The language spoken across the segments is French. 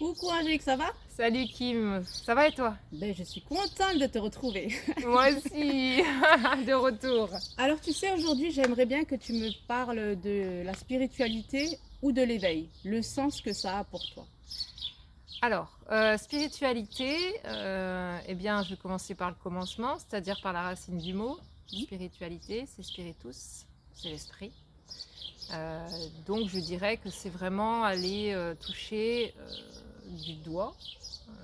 Coucou Angélique, ça va? Salut Kim, ça va et toi? Ben, je suis contente de te retrouver. Moi aussi, de retour. Alors tu sais, aujourd'hui j'aimerais bien que tu me parles de la spiritualité ou de l'éveil, le sens que ça a pour toi. Alors, spiritualité, eh bien, je vais commencer par le commencement, c'est-à-dire par la racine du mot. Hmm. Spiritualité, c'est spiritus, c'est l'esprit. Euh, donc, je dirais que c'est vraiment aller toucher du doigt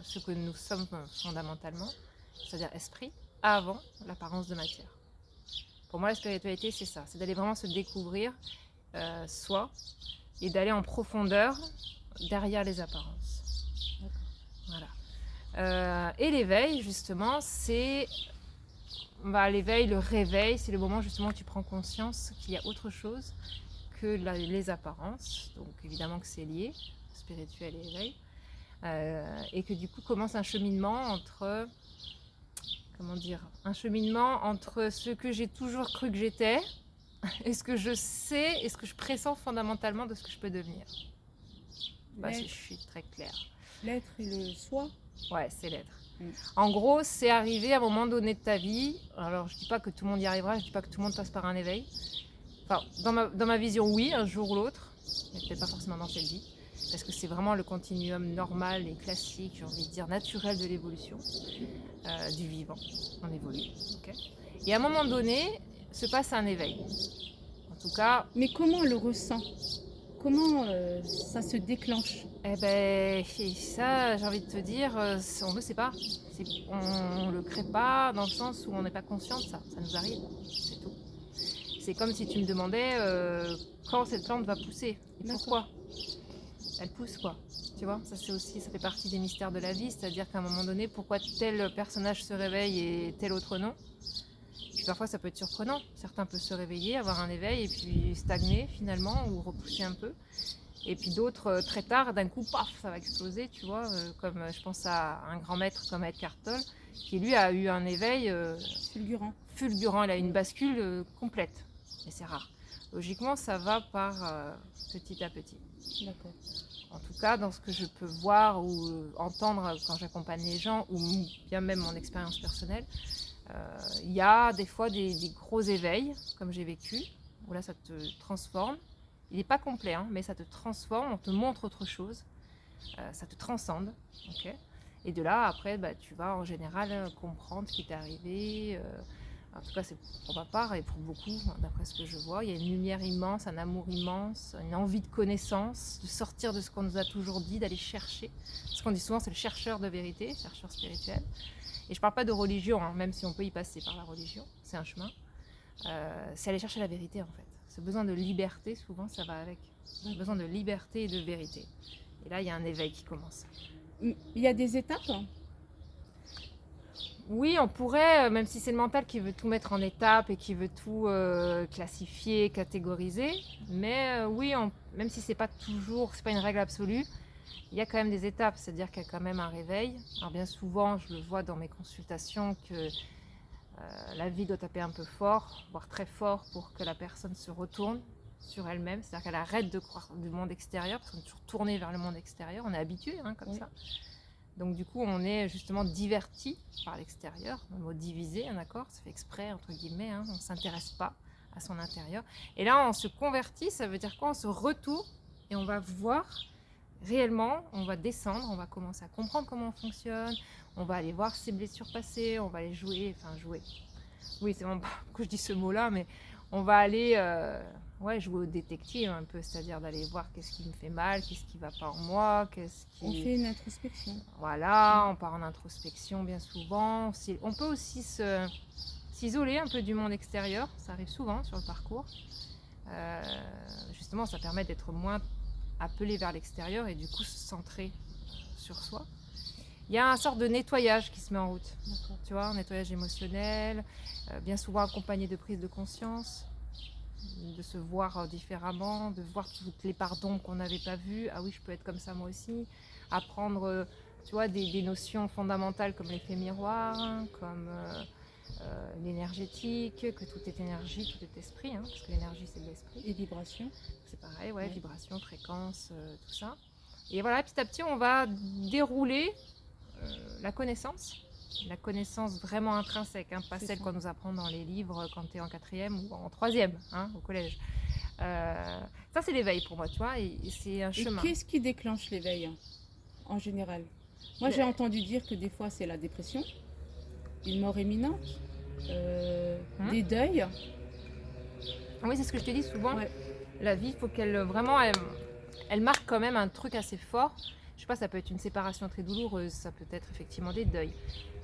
ce que nous sommes fondamentalement, c'est-à-dire esprit, avant l'apparence de matière. Pour moi, la spiritualité, c'est ça, c'est d'aller vraiment se découvrir soi et d'aller en profondeur derrière les apparences. D'accord. Voilà. Et l'éveil, justement, c'est l'éveil, le réveil, c'est le moment justement où tu prends conscience qu'il y a autre chose que les apparences. Donc évidemment que c'est lié, spirituel et éveil. Et que du coup commence un cheminement entre, comment dire, un cheminement entre ce que j'ai toujours cru que j'étais et ce que je sais et ce que je pressens fondamentalement de ce que je peux devenir. Si je L'être, suis très claire. l'être et le soi. Ouais, c'est l'être. Hmm. En gros, c'est arrivé à un moment donné de ta vie. Alors, je dis pas que tout le monde y arrivera, je dis pas que tout le monde passe par un éveil. Enfin, dans ma vision, oui, un jour ou l'autre, mais peut-être pas forcément dans cette vie, parce que c'est vraiment le continuum normal et classique, j'ai envie de dire naturel de l'évolution du vivant. On évolue, ok. Et à un moment donné, se passe un éveil. En tout cas, Mais comment on le ressent? Comment ça se déclenche? eh ben, ça, j'ai envie de te dire, on ne sait pas. On ne le crée pas dans le sens où on n'est pas conscient de ça. Ça nous arrive, c'est tout. C'est comme si tu me demandais quand cette plante va pousser et D'accord. pourquoi elle pousse, quoi. Tu vois, ça c'est aussi, ça fait partie des mystères de la vie, c'est-à-dire qu'à un moment donné, pourquoi tel personnage se réveille et tel autre non. Puis parfois ça peut être surprenant. Certains peuvent se réveiller, avoir un éveil et puis stagner finalement ou repousser un peu. Et puis d'autres, très tard, d'un coup, paf, ça va exploser, tu vois, comme je pense à un grand maître comme Eckhart Tolle, qui lui a eu un éveil Fulgurant. fulgurant, il a une Hmm. bascule complète, et c'est rare. Logiquement, ça va par petit à petit. D'accord. En tout cas, dans ce que je peux voir ou entendre quand j'accompagne les gens, ou bien même mon expérience personnelle, il y a des fois des gros éveils, comme j'ai vécu, où là, ça te transforme. Il n'est pas complet, hein, mais ça te transforme, on te montre autre chose, ça te transcende. Okay, et de là, après, tu vas en général comprendre ce qui t'est arrivé. En tout cas, c'est pour ma part et pour beaucoup, d'après ce que je vois. Il y a une lumière immense, un amour immense, une envie de connaissance, de sortir de ce qu'on nous a toujours dit, d'aller chercher. Ce qu'on dit souvent, c'est le chercheur de vérité, chercheur spirituel. Et je ne parle pas de religion, hein, même si on peut y passer par la religion, c'est un chemin. C'est aller chercher la vérité, en fait. Ce besoin de liberté, souvent, ça va avec. Ce besoin de liberté et de vérité. Et là, il y a un éveil qui commence. Il y a des étapes? Oui, on pourrait, même si c'est le mental qui veut tout mettre en étapes et qui veut tout classifier, catégoriser, mais oui, même si c'est pas toujours, c'est pas une règle absolue, il y a quand même des étapes, c'est-à-dire qu'il y a quand même un réveil. Alors bien souvent, je le vois dans mes consultations que la vie doit taper un peu fort, voire très fort, pour que la personne se retourne sur elle-même, c'est-à-dire qu'elle arrête de croire du monde extérieur, parce qu'on est toujours tourné vers le monde extérieur, on est habitué comme ça. Donc du coup, on est justement diverti par l'extérieur, le mot divisé, d'accord, ça fait exprès, entre guillemets, on ne s'intéresse pas à son intérieur. Et là, on se convertit, ça veut dire quoi? On se retourne et on va voir réellement, on va descendre, on va commencer à comprendre comment on fonctionne, on va aller voir ses blessures passées, on va aller jouer, oui, c'est vraiment pas pourquoi je dis ce mot-là, mais on va aller jouer au détective un peu, c'est-à-dire d'aller voir qu'est-ce qui me fait mal, qu'est-ce qui va pas en moi, On fait une introspection. Voilà, on part en introspection bien souvent. On peut aussi s'isoler un peu du monde extérieur, ça arrive souvent sur le parcours. Justement, ça permet d'être moins appelé vers l'extérieur et du coup se centrer sur soi. Il y a une sorte de nettoyage qui se met en route, tu vois, un nettoyage émotionnel, bien souvent accompagné de prise de conscience, de se voir différemment, de voir toutes les parts d'ombre qu'on n'avait pas vues. Ah oui, je peux être comme ça moi aussi. Apprendre, tu vois, des notions fondamentales comme l'effet miroir, comme l'énergétique, que tout est énergie, tout est esprit, parce que l'énergie c'est de l'esprit. Et vibration. C'est pareil, vibration, fréquence, tout ça. Et voilà, petit à petit, on va dérouler la connaissance vraiment intrinsèque, hein, pas C'est celle ça. qu'on nous apprend dans les livres quand tu es en 4e ou en 3e, hein, au collège. Ça, c'est l'éveil pour moi, tu vois, et c'est un Et chemin. qu'est-ce qui déclenche l'éveil hein, en général? Moi, j'ai entendu dire que des fois, c'est la dépression, une mort imminente, des deuils. Oui, c'est ce que je te dis souvent. Ouais, La vie, il faut qu'elle vraiment, elle marque quand même un truc assez fort. Je sais pas, ça peut être une séparation très douloureuse, ça peut être effectivement des deuils.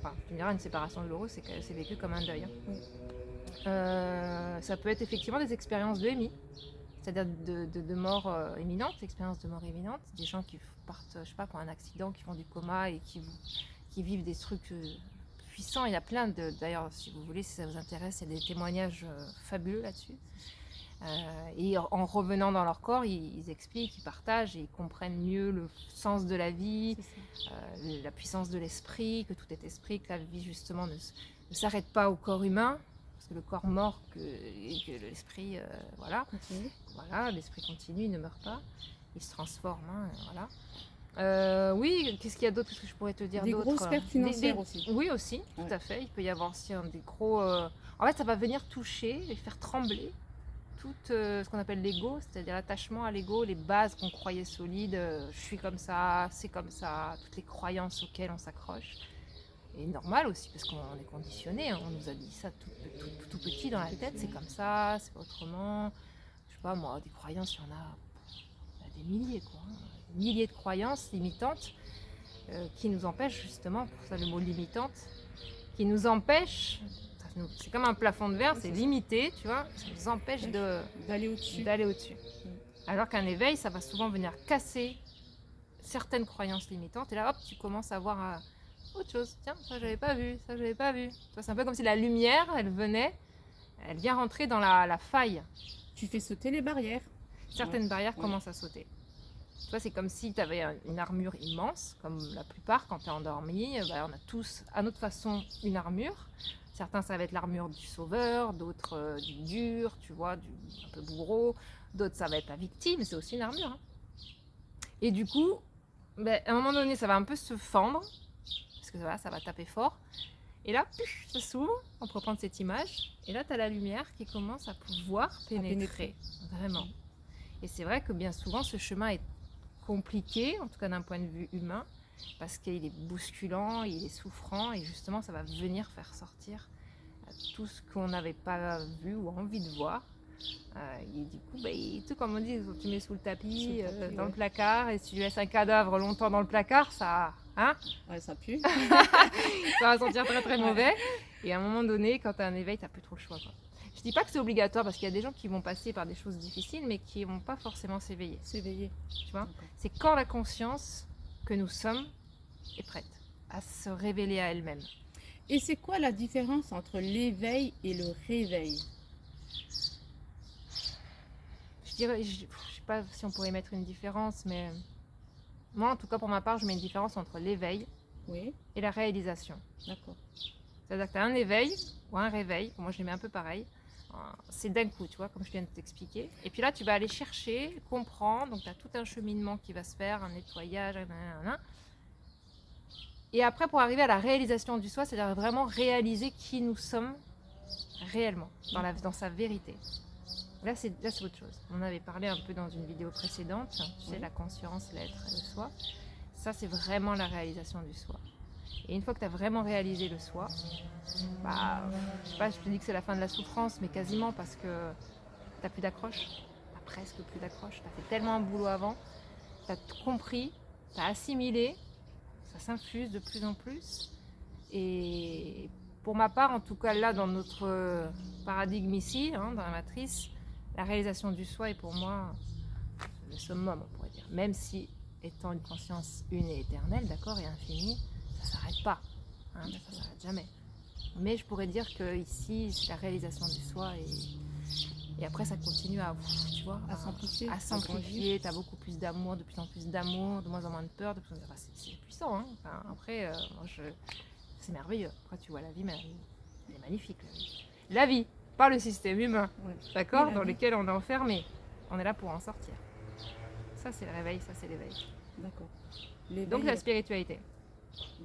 Enfin, tu me diras, une séparation douloureuse, c'est vécu comme un deuil. Hein. oui, Ça peut être effectivement des expériences de MI, c'est-à-dire de mort imminente, expériences de mort imminente, des gens qui partent, je sais pas, qui ont un accident, qui font du coma et qui vivent des trucs puissants. Il y a plein d'ailleurs, si vous voulez, si ça vous intéresse, il y a des témoignages fabuleux là-dessus. Et en revenant dans leur corps, ils expliquent, ils partagent et ils comprennent mieux le sens de la vie, c'est ça. la puissance de l'esprit, que tout est esprit, que la vie justement ne s'arrête pas au corps humain, parce que le corps mort, et que l'esprit, voilà, Continue. voilà, l'esprit continue, il ne meurt pas, il se transforme, hein, voilà. Oui, qu'est-ce qu'il y a d'autre? Qu'est-ce que je pourrais te dire Des d'autre? grosses pertes financières aussi. Oui, aussi, Ouais. tout à fait. Il peut y avoir aussi des gros. En fait, ça va venir toucher et faire trembler tout ce qu'on appelle l'ego, c'est-à-dire l'attachement à l'ego, les bases qu'on croyait solides. Je suis comme ça, c'est comme ça, toutes les croyances auxquelles on s'accroche. Et normal aussi, parce qu'on est conditionné. Hein, on nous a dit ça tout petit dans la tête, c'est comme ça, c'est pas autrement. Je sais pas, moi, des croyances, il y en a des milliers, quoi. Hein. Des milliers de croyances limitantes qui nous empêchent justement, pour ça le mot limitante, qui nous empêchent, c'est comme un plafond de verre, Oui, c'est c'est limité, tu vois, ça nous empêche d'aller au-dessus. d'aller au-dessus. Alors qu'un éveil, ça va souvent venir casser certaines croyances limitantes, et là, hop, tu commences à voir autre chose. Tiens, ça, j'avais pas vu, ça, j'avais pas vu. C'est un peu comme si la lumière, elle vient rentrer dans la faille. Tu fais sauter les barrières. Certaines barrières Ouais. commencent à sauter. Tu vois, c'est comme si tu avais une armure immense, comme la plupart quand tu es endormi. On a tous, à notre façon, une armure. Certains, ça va être l'armure du sauveur, d'autres du dur, tu vois, un peu bourreau. D'autres, ça va être la victime, c'est aussi une armure. Hein. Et du coup, à un moment donné, ça va un peu se fendre, parce que voilà, ça va taper fort. Et là, ça s'ouvre, on peut reprendre cette image, et là, tu as la lumière qui commence à pouvoir pénétrer. Vraiment. Et c'est vrai que bien souvent, ce chemin est compliqué, en tout cas d'un point de vue humain, parce qu'il est bousculant, il est souffrant, et justement, ça va venir faire sortir tout ce qu'on n'avait pas vu ou envie de voir. Et du coup, tout comme on dit, tu mets sous le tapis, dans le placard, et si tu laisses un cadavre longtemps dans le placard, ça, hein, Ouais, ça pue. ça va sentir très très mauvais. Et à un moment donné, quand tu as un éveil, tu n'as plus trop le choix, quoi. Je dis pas que c'est obligatoire, parce qu'il y a des gens qui vont passer par des choses difficiles, mais qui ne vont pas forcément s'éveiller. S'éveiller. Tu vois, c'est quand la conscience que nous sommes est prête à se révéler à elle-même. Et c'est quoi la différence entre l'éveil et le réveil? Je sais pas si on pourrait mettre une différence, mais moi, en tout cas, pour ma part, je mets une différence entre l'éveil Oui, et la réalisation. d'accord. C'est-à-dire que tu as un éveil ou un réveil, moi je les mets un peu pareil, c'est d'un coup, tu vois, comme je viens de t'expliquer. Et puis là, tu vas aller chercher, comprendre, donc tu as tout un cheminement qui va se faire, un nettoyage, et après, pour arriver à la réalisation du soi, c'est-à-dire vraiment réaliser qui nous sommes réellement, dans sa vérité. Là, c'est autre chose. On avait parlé un peu dans une vidéo précédente, tu sais, la conscience, l'être et le soi. Ça, c'est vraiment la réalisation du soi. Et une fois que tu as vraiment réalisé le soi, je sais pas, je te dis que c'est la fin de la souffrance, mais quasiment, parce que tu n'as plus d'accroche. Tu n'as presque plus d'accroche. Tu as fait tellement un boulot avant, tu as tout compris, tu as assimilé, ça s'infuse de plus en plus. Et pour ma part, en tout cas là, dans notre paradigme ici, dans la matrice, la réalisation du soi est pour moi le summum, on pourrait dire. Même si, étant une conscience une et éternelle, d'accord, et infinie, ça s'arrête pas, ça s'arrête jamais. Mais je pourrais dire que ici, c'est la réalisation du soi, et après ça continue à, tu vois, à s'amplifier. Tu as beaucoup plus d'amour, de plus en plus d'amour, de moins en moins de peur, c'est puissant. Hein. Enfin, après, c'est merveilleux. Après, tu vois, la vie, elle est magnifique. La vie, pas le système humain, d'accord, dans lequel on est enfermé. On est là pour en sortir. Ça, c'est le réveil, ça, c'est l'éveil. D'accord. Donc L'éveil, la spiritualité.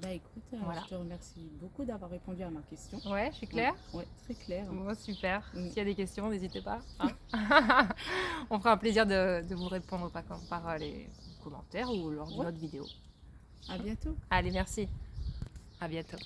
bah écoute, Voilà. je te remercie beaucoup d'avoir répondu à ma question. Ouais, je suis claire. Ouais, très clair. Bon, super. Mm. S'il y a des questions, n'hésitez pas. Hein. On fera un plaisir de vous répondre par les commentaires ou lors de Ouais. notre vidéo. À bientôt. Allez, merci. À bientôt.